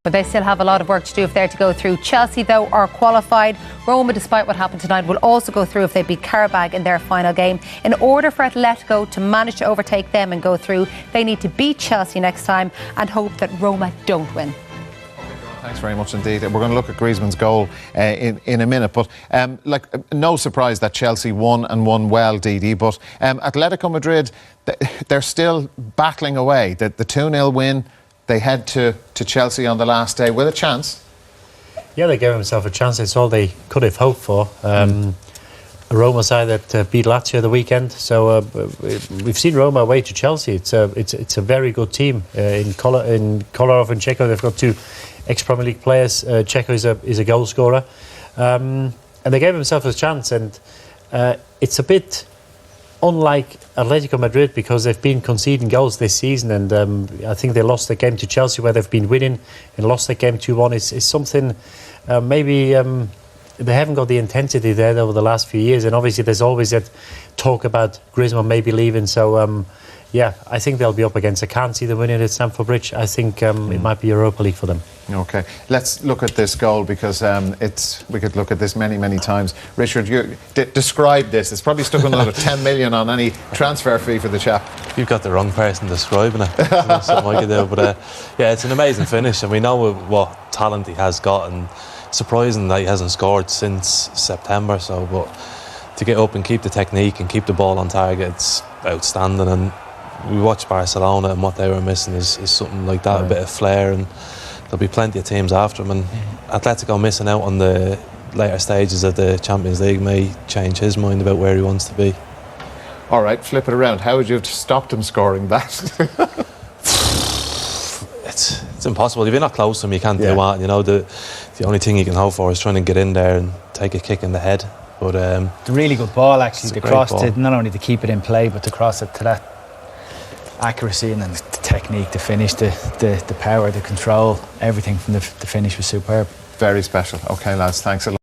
But they still have a lot of work to do if they're to go through. Chelsea, though, are qualified. Roma, despite what happened tonight, will also go through if they beat Karabag in their final game. In order for Atletico to manage to overtake them and go through, they need to beat Chelsea next time and hope that Roma don't win. Thanks very much indeed. We're going to look at Griezmann's goal in a minute, but no surprise that Chelsea won and won well, Didi, but Atletico Madrid, they're still battling away. The 2-0 win, they head to Chelsea on the last day with a chance. Yeah, they gave themselves a chance. It's all they could have hoped for. A Roma side that beat Lazio the weekend. So we've seen Roma away to Chelsea. It's a very good team. In Kolarov and Checo, they've got two ex-Premier League players. Checo is a goal scorer. And they gave themselves a chance. And it's a bit unlike Atletico Madrid because they've been conceding goals this season, and I think they lost the game to Chelsea where they've been winning and lost the game 2-1. It's something maybe they haven't got the intensity there over the last few years, and obviously there's always that talk about Griezmann maybe leaving, so yeah, I think they'll be up against. I can't see them winning at Stamford Bridge. I think it might be Europa League for them. OK, let's look at this goal because we could look at this many times. Richard, you describe this. It's probably stuck another 10 million on any transfer fee for the chap. You've got the wrong person describing it. That's something I could do, but yeah, it's an amazing finish, and we know what talent he has got, and surprising that he hasn't scored since September. So, but to get up and keep the technique and keep the ball on target, it's outstanding. And we watched Barcelona, and what they were missing is something like that, a bit of flair, and there'll be plenty of teams after him. And Atletico missing out on the later stages of the Champions League may change his mind about where he wants to be. All right, flip it around. How would you have stopped him scoring that? It's impossible. If you're not close to him, you can't do that. You know, the only thing you can hope for is trying to get in there and take a kick in the head. But it's a really good ball, actually. The cross to not only to keep it in play, but to cross it to that accuracy and then the technique, the finish, the power, the control, everything from the finish was superb. Very special. OK, lads, thanks a lot.